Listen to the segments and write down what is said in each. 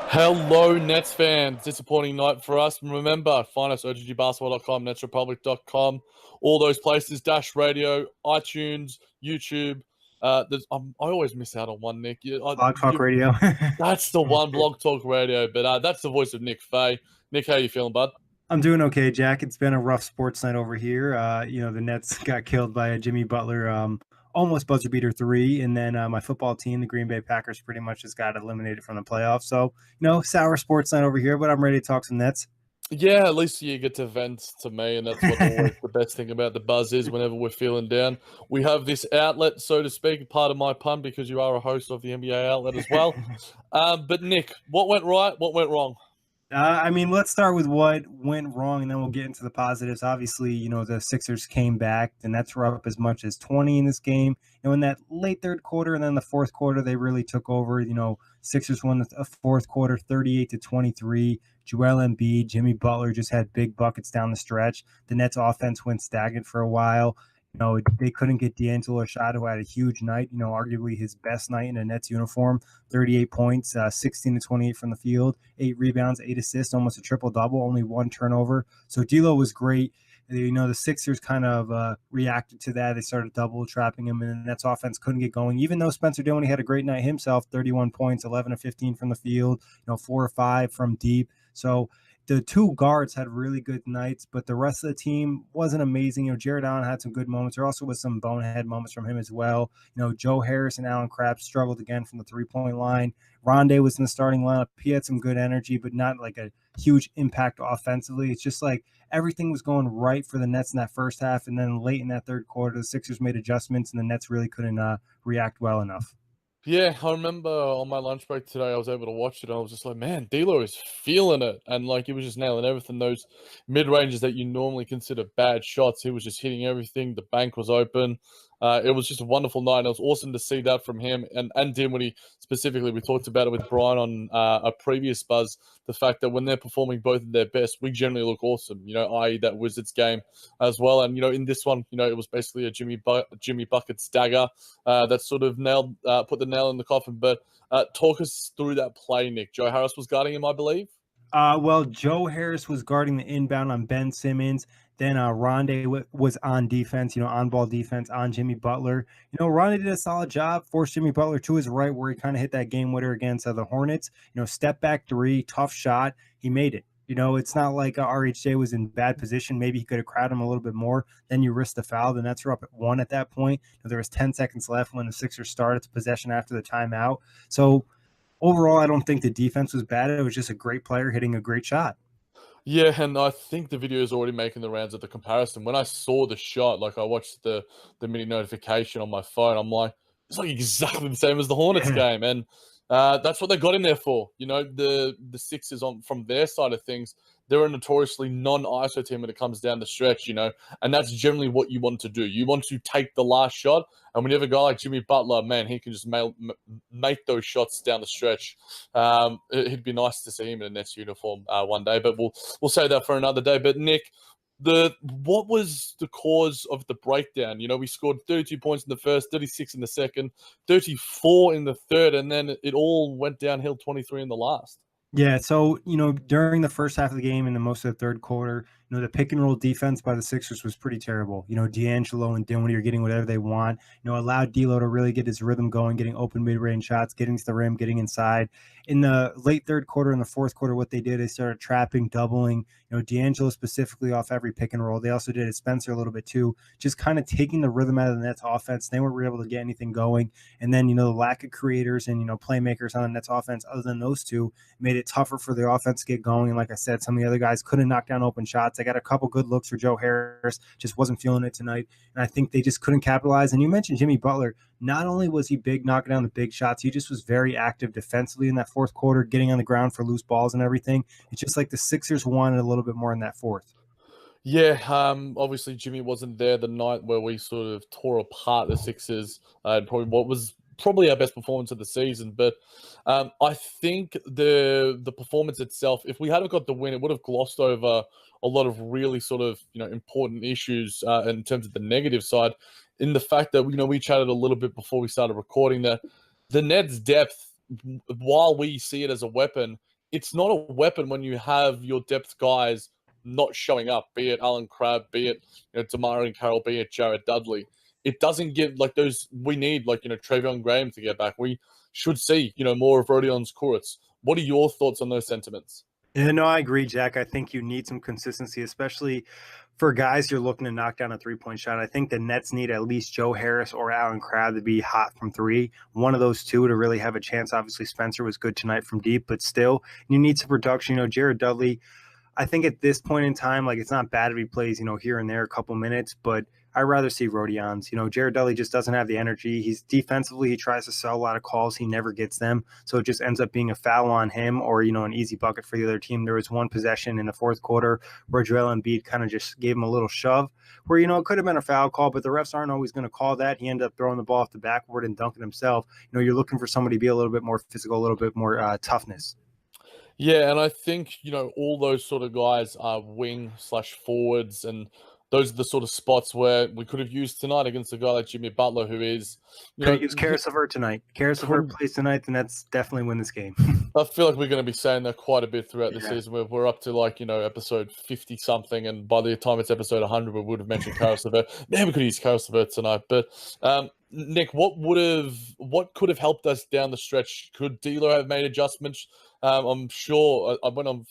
Hello, Nets fans. Disappointing night for us. Remember, find us at ogbasketball.com, netsrepublic.com, all those places, Dash Radio, iTunes, YouTube. I always miss out on one, Nick. Blog Talk Radio. That's the one, Blog Talk Radio, but that's the voice of Nick Fay. Nick, how you feeling, bud? I'm doing okay, Jack. It's been a rough sports night over here. The Nets got killed by a Jimmy Butler, almost buzzer beater three, and then my football team, the Green Bay Packers, pretty much just got eliminated from the playoffs. So, sour sports night over here, but I'm ready to talk some Nets. Yeah, at least you get to vent to me, and that's what always the best thing about the buzz is whenever we're feeling down. We have this outlet, so to speak, part of my pun, because you are a host of the NBA outlet as well. But Nick, what went right? What went wrong? Let's start with what went wrong, and then we'll get into the positives. Obviously, the Sixers came back. The Nets were up as much as 20 in this game. In that late third quarter and then the fourth quarter, they really took over. Sixers won the fourth quarter 38-23. Joel Embiid, Jimmy Butler just had big buckets down the stretch. The Nets offense went stagnant for a while. They couldn't get D'Angelo a shot, who had a huge night, arguably his best night in a Nets uniform. 38 points, 16-28 from the field, 8 rebounds, 8 assists, almost a triple-double, only 1 turnover. So D'Lo was great. The Sixers kind of reacted to that. They started double trapping him, and the Nets offense couldn't get going, even though Spencer Dinwiddie had a great night himself, 31 points, 11 of 15 from the field, 4 or 5 from deep. So the two guards had really good nights, but the rest of the team wasn't amazing. Jared Allen had some good moments. There also was some bonehead moments from him as well. Joe Harris and Allen Crabbe struggled again from the three-point line. Rondé was in the starting lineup. He had some good energy, but not like a huge impact offensively. It's just like everything was going right for the Nets in that first half, and then late in that third quarter, the Sixers made adjustments, and the Nets really couldn't react well enough. Yeah, I remember on my lunch break today, I was able to watch it, and I was just like, man, D'Lo is feeling it. And, he was just nailing everything. Those mid-ranges that you normally consider bad shots, he was just hitting everything. The bank was open. It was just a wonderful night, and it was awesome to see that from him. And Dinwiddie, specifically, we talked about it with Brian on a previous buzz, the fact that when they're performing both at their best, we generally look awesome, i.e. that Wizards game as well. And, in this one, it was basically a Jimmy Buckets dagger that sort of put the nail in the coffin. But talk us through that play, Nick. Joe Harris was guarding him, I believe. Joe Harris was guarding the inbound on Ben Simmons. Then Rondé was on defense, on-ball defense on Jimmy Butler. Rondé did a solid job, forced Jimmy Butler to his right where he kind of hit that game winner against the Hornets. Step back three, tough shot. He made it. It's not like RHJ was in bad position. Maybe he could have crowded him a little bit more. Then you risk the foul. The Nets were up at 1 at that point. There was 10 seconds left when the Sixers started the possession after the timeout. So overall, I don't think the defense was bad. It was just a great player hitting a great shot. Yeah, and I think the video is already making the rounds of the comparison. When I saw the shot, I watched the mini notification on my phone, I'm like, it's like exactly the same as the Hornets game. And that's what they got in there for. The Sixers from their side of things, they're a notoriously non-ISO team when it comes down the stretch, and that's generally what you want to do. You want to take the last shot, and when you have a guy like Jimmy Butler, man, he can just make those shots down the stretch. It'd be nice to see him in a Nets uniform one day, but we'll save that for another day. But Nick, what was the cause of the breakdown? We scored 32 points in the first, 36 in the second, 34 in the third, and then it all went downhill 23 in the last. Yeah, so, during the first half of the game and the most of the third quarter, the pick and roll defense by the Sixers was pretty terrible. D'Angelo and Dinwiddie are getting whatever they want. Allowed D'Lo to really get his rhythm going, getting open mid-range shots, getting to the rim, getting inside. In the late third quarter and the fourth quarter, what they did, they started trapping, doubling, D'Angelo specifically off every pick and roll. They also did it Spencer a little bit too, just kind of taking the rhythm out of the Nets offense. They weren't able to get anything going. And then, the lack of creators and, playmakers on the Nets offense, other than those two, made it tougher for the offense to get going. And like I said, some of the other guys couldn't knock down open shots. I got a couple good looks for Joe Harris, just wasn't feeling it tonight. And I think they just couldn't capitalize. And you mentioned Jimmy Butler. Not only was he big, knocking down the big shots, he just was very active defensively in that fourth quarter, getting on the ground for loose balls and everything. It's just like the Sixers wanted a little bit more in that fourth. Yeah, obviously Jimmy wasn't there the night where we sort of tore apart the Sixers, and probably what was probably our best performance of the season. But I think the performance itself, if we hadn't got the win, it would have glossed over a lot of really sort of important issues in terms of the negative side. In the fact that we chatted a little bit before we started recording that the Nets' depth, while we see it as a weapon, it's not a weapon when you have your depth guys not showing up, be it Alan Crabb, be it Damari and Carroll, be it Jared Dudley. It doesn't give like those. We need like Travion Graham to get back. We should see more of Rodion's Kurtz. What are your thoughts on those sentiments? Yeah, no, I agree, Jack. I think you need some consistency, especially for guys you're looking to knock down a three-point shot. I think the Nets need at least Joe Harris or Alan Crabb to be hot from three. One of those two to really have a chance. Obviously, Spencer was good tonight from deep, but still, you need some production. Jared Dudley, I think at this point in time, like it's not bad if he plays, here and there a couple minutes, but I'd rather see Rodion's. Jared Dudley just doesn't have the energy. He's defensively, he tries to sell a lot of calls. He never gets them. So it just ends up being a foul on him or, an easy bucket for the other team. There was one possession in the fourth quarter where Joel Embiid kind of just gave him a little shove where, it could have been a foul call, but the refs aren't always going to call that. He ended up throwing the ball off the backboard and dunking himself. You're looking for somebody to be a little bit more physical, a little bit more toughness. Yeah, and I think, all those sort of guys are wing/forwards, and those are the sort of spots where we could have used tonight against a guy like Jimmy Butler, who is, Could use Karis LeVert tonight. Karis LeVert plays tonight, then that's definitely win this game. I feel like we're going to be saying that quite a bit throughout the season. We're up to like, episode 50 something, and by the time it's episode 100, we would have mentioned Karis LeVert. Maybe we could use Karis LeVert tonight. But Nick, what could have helped us down the stretch? Could D'Lo have made adjustments? I'm sure I went on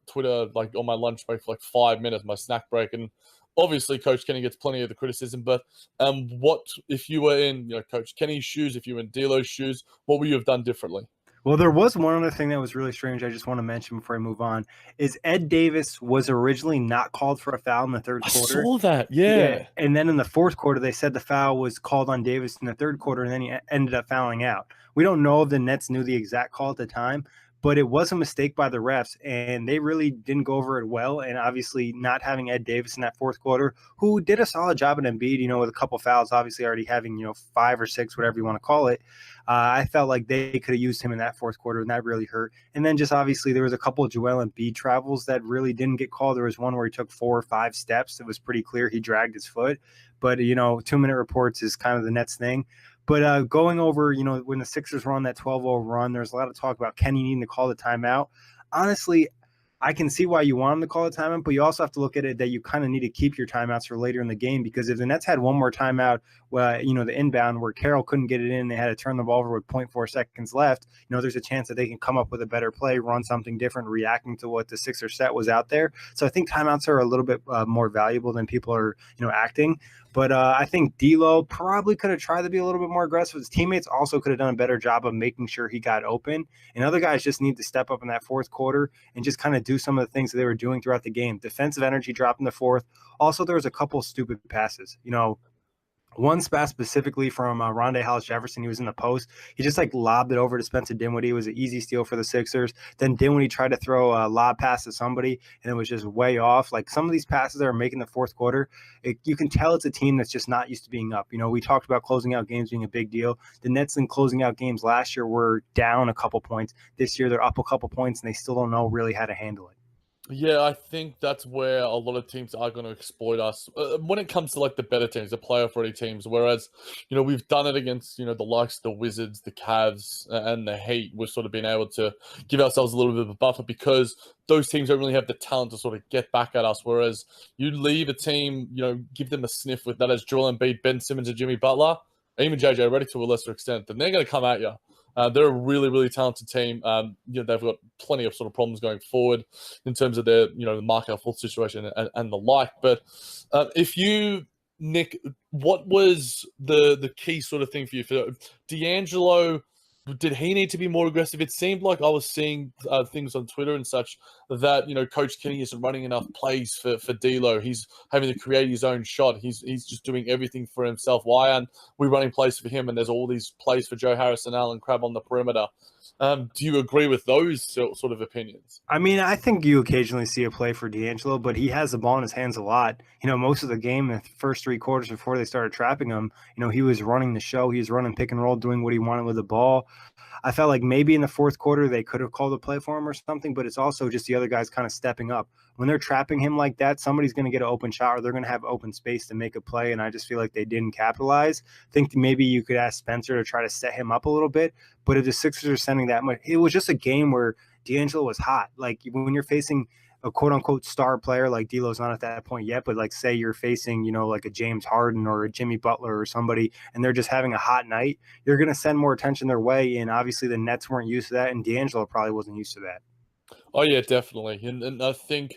Twitter like on my lunch break for like 5 minutes, my snack break, and obviously Coach Kenny gets plenty of the criticism. But what if you were in Coach Kenny's shoes, if you were in D'Lo's shoes, what would you have done differently? Well, there was one other thing that was really strange I just want to mention before I move on, is Ed Davis was originally not called for a foul in the third quarter. I saw that, yeah. And then in the fourth quarter, they said the foul was called on Davis in the third quarter, and then he ended up fouling out. We don't know if the Nets knew the exact call at the time, but it was a mistake by the refs, and they really didn't go over it well. And obviously not having Ed Davis in that fourth quarter, who did a solid job at Embiid, with a couple fouls, obviously already having, 5 or 6, whatever you want to call it. I felt like they could have used him in that fourth quarter, and that really hurt. And then just obviously there was a couple of Joel Embiid travels that really didn't get called. There was one where he took 4 or 5 steps. It was pretty clear he dragged his foot. But, 2-minute reports is kind of the Nets thing. But going over, when the Sixers were on that 12-0 run, there's a lot of talk about Kenny needing to call the timeout. Honestly, I can see why you want him to call a timeout, but you also have to look at it that you kind of need to keep your timeouts for later in the game, because if the Nets had one more timeout, the inbound where Carroll couldn't get it in, they had to turn the ball over with 0.4 seconds left, there's a chance that they can come up with a better play, run something different, reacting to what the Sixers set was out there. So I think timeouts are a little bit more valuable than people are, acting. But I think D'Lo probably could have tried to be a little bit more aggressive. His teammates also could have done a better job of making sure he got open. And other guys just need to step up in that fourth quarter and just kind of do some of the things that they were doing throughout the game. Defensive energy dropped in the fourth. Also, there was a couple stupid passes. One pass specifically from Rondé Hollis-Jefferson. He was in the post. He just lobbed it over to Spencer Dinwiddie. It was an easy steal for the Sixers. Then Dinwiddie tried to throw a lob pass to somebody, and it was just way off. Some of these passes that are making the fourth quarter, you can tell it's a team that's just not used to being up. We talked about closing out games being a big deal. The Nets in closing out games last year were down a couple points. This year they're up a couple points, and they still don't know really how to handle it. Yeah, I think that's where a lot of teams are going to exploit us when it comes to the better teams, the playoff-ready teams. Whereas, we've done it against the likes of the Wizards, the Cavs, and the Heat. We've sort of been able to give ourselves a little bit of a buffer because those teams don't really have the talent to sort of get back at us. Whereas you leave a team, give them a sniff with that as Joel Embiid, Ben Simmons, and Jimmy Butler, even JJ Redick to a lesser extent, then they're going to come at you. They're a really, really talented team. They've got plenty of sort of problems going forward in terms of their, the Markelle Fultz situation and the like. But Nick, what was the key sort of thing for you? For D'Angelo, did he need to be more aggressive? It seemed like I was seeing things on Twitter and such that, Coach Kenny isn't running enough plays for D'Lo. He's having to create his own shot. He's just doing everything for himself. Why aren't we running plays for him? And there's all these plays for Joe Harris and Alan Crabb on the perimeter. Do you agree with those sort of opinions? I mean, I think you occasionally see a play for D'Angelo, but he has the ball in his hands a lot. Most of the game, the first 3 quarters before they started trapping him, he was running the show. He was running pick and roll, doing what he wanted with the ball. I felt like maybe in the fourth quarter they could have called a play for him or something, but it's also just the other guys kind of stepping up. When they're trapping him like that, somebody's going to get an open shot or they're going to have open space to make a play, and I just feel like they didn't capitalize. I think maybe you could ask Spencer to try to set him up a little bit, but if the Sixers are sending that much, it was just a game where D'Angelo was hot. Like when you're facing a quote unquote star player, like D'Lo's not at that point yet, but like say you're facing, like a James Harden or a Jimmy Butler or somebody, and they're just having a hot night, you're going to send more attention their way. And obviously the Nets weren't used to that, and D'Angelo probably wasn't used to that. Oh yeah, definitely. And I think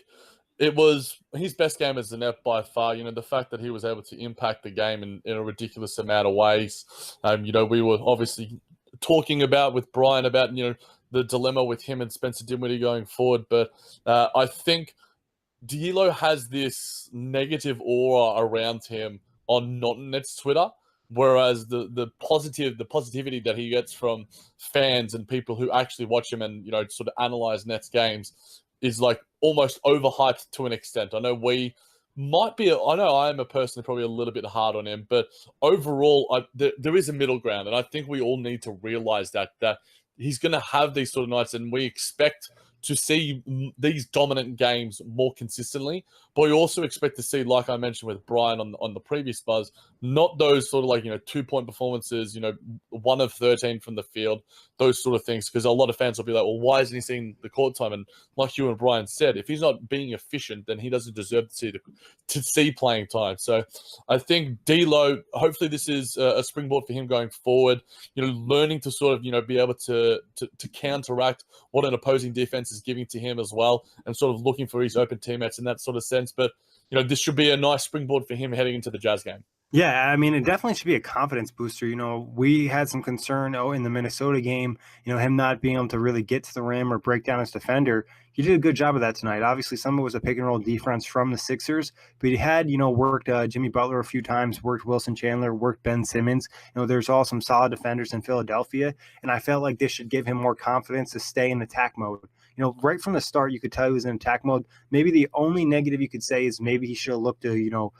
it was his best game as a net by far. The fact that he was able to impact the game in a ridiculous amount of ways. We were obviously talking about with Brian about, the dilemma with him and Spencer Dinwiddie going forward. But I think D'Lo has this negative aura around him on not-Nets Twitter, whereas the positivity that he gets from fans and people who actually watch him and sort of analyze Nets games is like almost overhyped to an extent. I know we might be. I know I am a person probably a little bit hard on him, but overall, there is a middle ground, and I think we all need to realize that he's going to have these sort of nights, and we expect to see these dominant games more consistently. But we also expect to see, like I mentioned with Brian on the previous buzz, not those sort of like 2-point performances, 1 of 13 from the field, those sort of things. Because a lot of fans will be like, well, why isn't he seeing the court time? And like you and Brian said, if he's not being efficient, then he doesn't deserve to see playing time. So I think D'Lo, hopefully this is a springboard for him going forward. Learning to sort of be able to counteract what an opposing defense is giving to him as well, and sort of looking for his open teammates in that sort of sense. But this should be a nice springboard for him heading into the Jazz game. Yeah, I mean, it definitely should be a confidence booster. We had some concern in the Minnesota game, him not being able to really get to the rim or break down his defender. He did a good job of that tonight. Obviously, some of it was a pick and roll defense from the Sixers, but he had, worked Jimmy Butler a few times, worked Wilson Chandler, worked Ben Simmons. There's all some solid defenders in Philadelphia, and I felt like this should give him more confidence to stay in attack mode. Right from the start, you could tell he was in attack mode. Maybe the only negative you could say is maybe he should have looked to,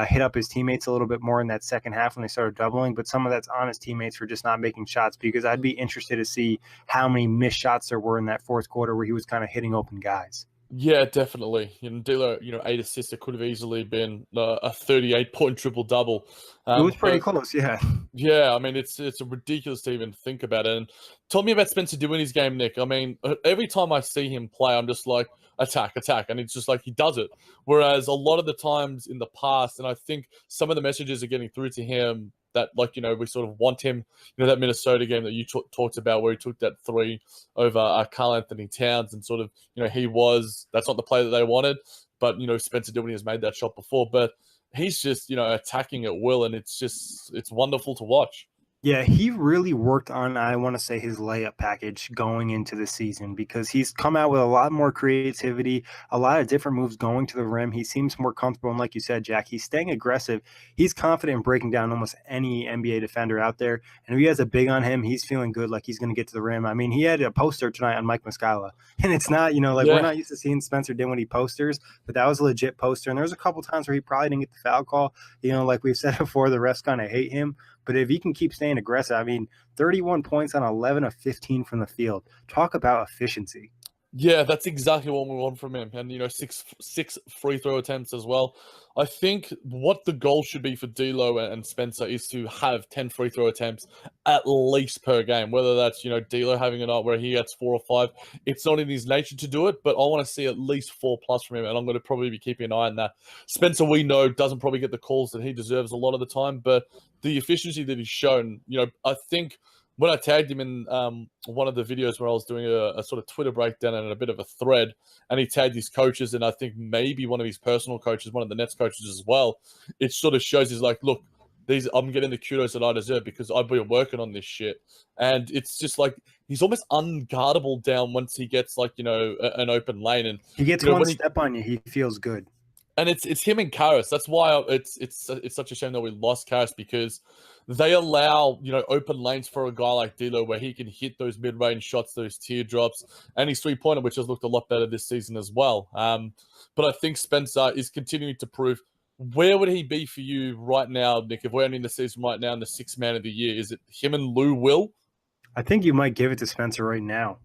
hit up his teammates a little bit more in that second half when they started doubling, but some of that's on his teammates for just not making shots, because I'd be interested to see how many missed shots there were in that fourth quarter where he was kind of hitting open guys. Yeah, definitely. D'Lo, 8 assists. It could have easily been a 38-point triple-double. It was pretty close, yeah. Yeah, I mean, it's a ridiculous to even think about it. And tell me about Spencer Dinwiddie's game, Nick. I mean, every time I see him play, I'm just like, attack, and it's just like he does it. Whereas a lot of the times in the past, and I think some of the messages are getting through to him that, like, we sort of want him, that Minnesota game that you talked about where he took that 3 over Karl Anthony Towns, and sort of, that's not the play that they wanted, but, Spencer Dinwiddie has made that shot before, but he's just, attacking at will, and it's wonderful to watch. Yeah, he really worked on, I want to say, his layup package going into the season, because he's come out with a lot more creativity, a lot of different moves going to the rim. He seems more comfortable, and like you said, Jack, he's staying aggressive. He's confident in breaking down almost any NBA defender out there, and if he has a big on him, he's feeling good, like he's going to get to the rim. I mean, he had a poster tonight on Mike Muscala, and it's not, we're not used to seeing Spencer Dinwiddie posters, but that was a legit poster, and there was a couple times where he probably didn't get the foul call. Like we've said before, the refs kind of hate him. But if he can keep staying aggressive, I mean, 31 points on 11 of 15 from the field. Talk about efficiency. Yeah, that's exactly what we want from him. And, six free throw attempts as well. I think what the goal should be for D'Lo and Spencer is to have 10 free throw attempts at least per game. Whether that's, D'Lo having a night where he gets 4 or 5. It's not in his nature to do it, but I want to see at least 4+ from him. And I'm going to probably be keeping an eye on that. Spencer, we know, doesn't probably get the calls that he deserves a lot of the time, but the efficiency that he's shown, I think when I tagged him in one of the videos where I was doing a sort of Twitter breakdown and a bit of a thread, and he tagged his coaches, and I think maybe one of his personal coaches, one of the Nets coaches as well, it sort of shows he's like, look, I'm getting the kudos that I deserve because I've been working on this shit. And it's just like he's almost unguardable down once he gets like, an open lane. And he gets one step on you, he feels good. And it's him and Karras. That's why it's such a shame that we lost Karras, because they allow, open lanes for a guy like D'Lo where he can hit those mid-range shots, those teardrops, and his three-pointer, which has looked a lot better this season as well. But I think Spencer is continuing to prove. Where would he be for you right now, Nick, if we're ending the season right now in the 6th man of the year? Is it him and Lou Will? I think you might give it to Spencer right now.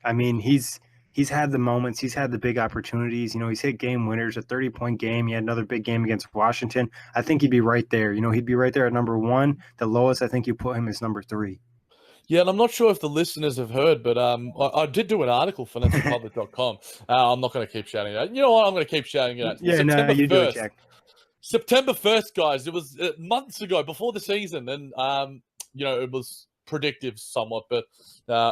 I mean, he's had the moments. He's had the big opportunities. He's hit game winners, a 30-point game. He had another big game against Washington. I think he'd be right there. He'd be right there at number 1. The lowest, I think you put him as number 3. Yeah, and I'm not sure if the listeners have heard, but I did do an article for NetsRepublic.com. I'm not going to keep shouting it out. You know what? I'm going to keep shouting it out. Yeah, no, you do it, Jack. September 1st, guys. It was months ago, before the season, and it was predictive somewhat. But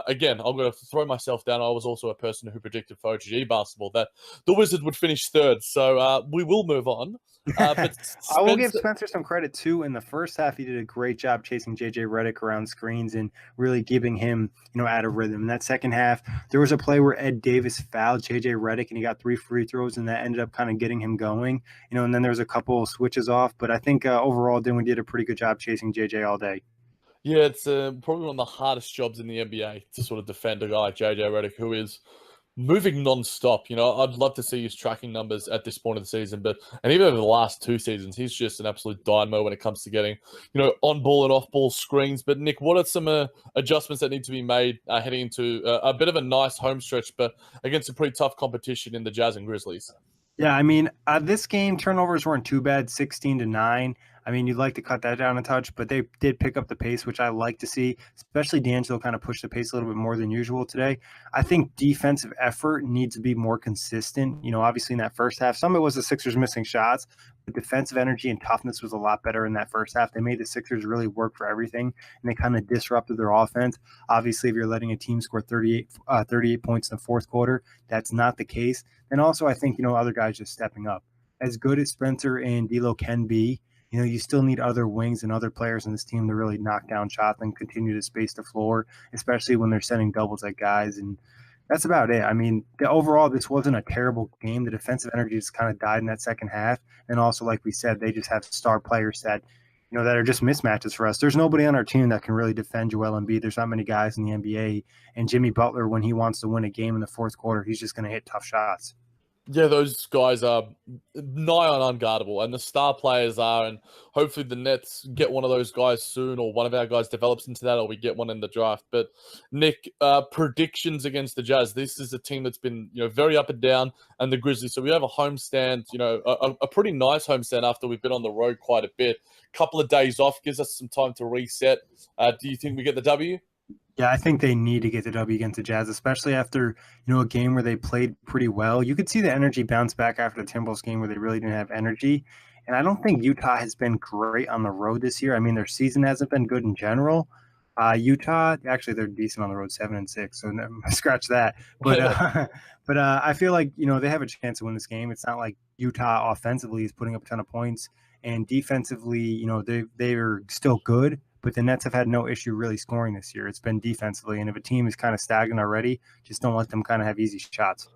again, I'm going to throw myself down. I was also a person who predicted for OGG basketball that the Wizards would finish third. So we will move on. But I will give Spencer some credit too. In the first half, he did a great job chasing JJ Redick around screens and really giving him, out of rhythm. In that second half, there was a play where Ed Davis fouled JJ Redick and he got 3 free throws, and that ended up kind of getting him going. And then there was a couple of switches off, but I think overall, Dinwiddie did a pretty good job chasing JJ all day. Yeah, it's probably one of the hardest jobs in the NBA to sort of defend a guy like JJ Redick, who is moving non-stop. I'd love to see his tracking numbers at this point of the season, and even over the last 2 seasons, he's just an absolute dynamo when it comes to getting, on ball and off ball screens. But Nick, what are some adjustments that need to be made heading into a bit of a nice home stretch, but against a pretty tough competition in the Jazz and Grizzlies? Yeah, I mean, this game, turnovers weren't too bad, 16-9. I mean, you'd like to cut that down a touch, but they did pick up the pace, which I like to see, especially D'Angelo kind of pushed the pace a little bit more than usual today. I think defensive effort needs to be more consistent. Obviously in that first half, some of it was the Sixers missing shots, but defensive energy and toughness was a lot better in that first half. They made the Sixers really work for everything, and they kind of disrupted their offense. Obviously, if you're letting a team score 38 points in the fourth quarter, that's not the case. And also, I think, other guys just stepping up. As good as Spencer and D'Lo can be, you still need other wings and other players in this team to really knock down shots and continue to space the floor, especially when they're sending doubles at guys. And that's about it. I mean, overall, this wasn't a terrible game. The defensive energy just kind of died in that second half. And also, like we said, they just have star players that, that are just mismatches for us. There's nobody on our team that can really defend Joel Embiid. There's not many guys in the NBA. And Jimmy Butler, when he wants to win a game in the fourth quarter, he's just going to hit tough shots. Yeah, those guys are nigh on unguardable, and the star players are, and hopefully the Nets get one of those guys soon, or one of our guys develops into that, or we get one in the draft. But Nick, predictions against the Jazz. This is a team that's been, very up and down, and the Grizzlies. So we have a homestand, a pretty nice homestand after we've been on the road quite a bit. Couple of days off gives us some time to reset. Do you think we get the W? Yeah, I think they need to get the W against the Jazz, especially after, a game where they played pretty well. You could see the energy bounce back after the Timberwolves game where they really didn't have energy. And I don't think Utah has been great on the road this year. I mean, their season hasn't been good in general. Utah, actually, they're decent on the road, 7-6, so scratch that. But I feel like, they have a chance to win this game. It's not like Utah offensively is putting up a ton of points, and defensively, they are still good. But the Nets have had no issue really scoring this year. It's been defensively. And if a team is kind of stagnant already, just don't let them kind of have easy shots.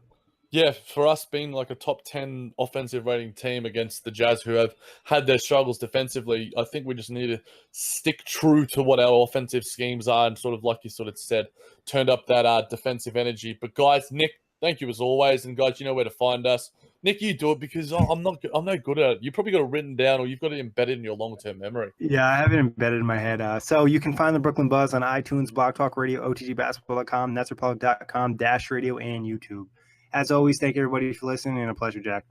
Yeah, for us being like a top 10 offensive rating team against the Jazz, who have had their struggles defensively, I think we just need to stick true to what our offensive schemes are and sort of, like you sort of said, turned up that defensive energy. But guys, Nick, thank you as always. And guys, you know where to find us. Nick, you do it because I'm no good at it. You probably got it written down, or you've got it embedded in your long-term memory. Yeah, I have it embedded in my head. So you can find the Brooklyn Buzz on iTunes, Blog Talk Radio, OTGBasketball.com, NetsRepublic.com, Dash Radio, and YouTube. As always, thank you everybody for listening, and a pleasure, Jack.